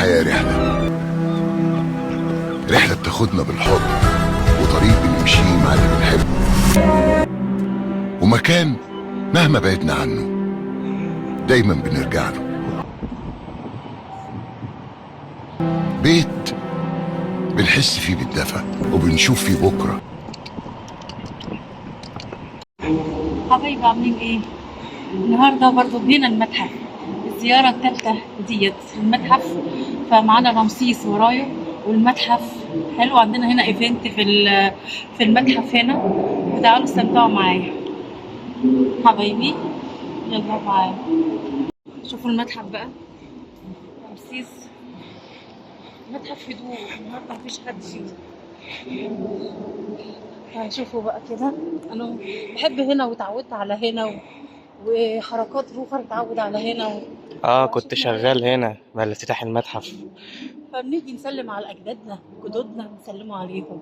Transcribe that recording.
الحياة رحلة بتاخدنا بالحضن، وطريق بنمشيه مع اللي بنحبه، ومكان مهما بعدنا عنه دايما بنرجع له. بيت بنحس فيه بالدفى وبنشوف فيه بكرة. حبايبي عاملين ايه؟ النهارده برضو جينا المتحف، الزيارة التالتة ديت المتحف. فمعانا رمسيس ورايا، والمتحف حلو. عندنا هنا ايفنت في المتحف هنا، وتعالوا استمتعوا معايا حبايبي. يلا معايا شوفوا المتحف بقى. رمسيس متحف هدوء، النهارده مفيش حد فيه. هشوفوا بقى كده. انا بحب هنا وتعودت على هنا وحركات روحر اتعود على هنا اه، كنت وعشتنا هنا. شغال هنا بعد افتتاح المتحف. فبنيجي نسلم على أجدادنا جدودنا، نسلموا عليهم.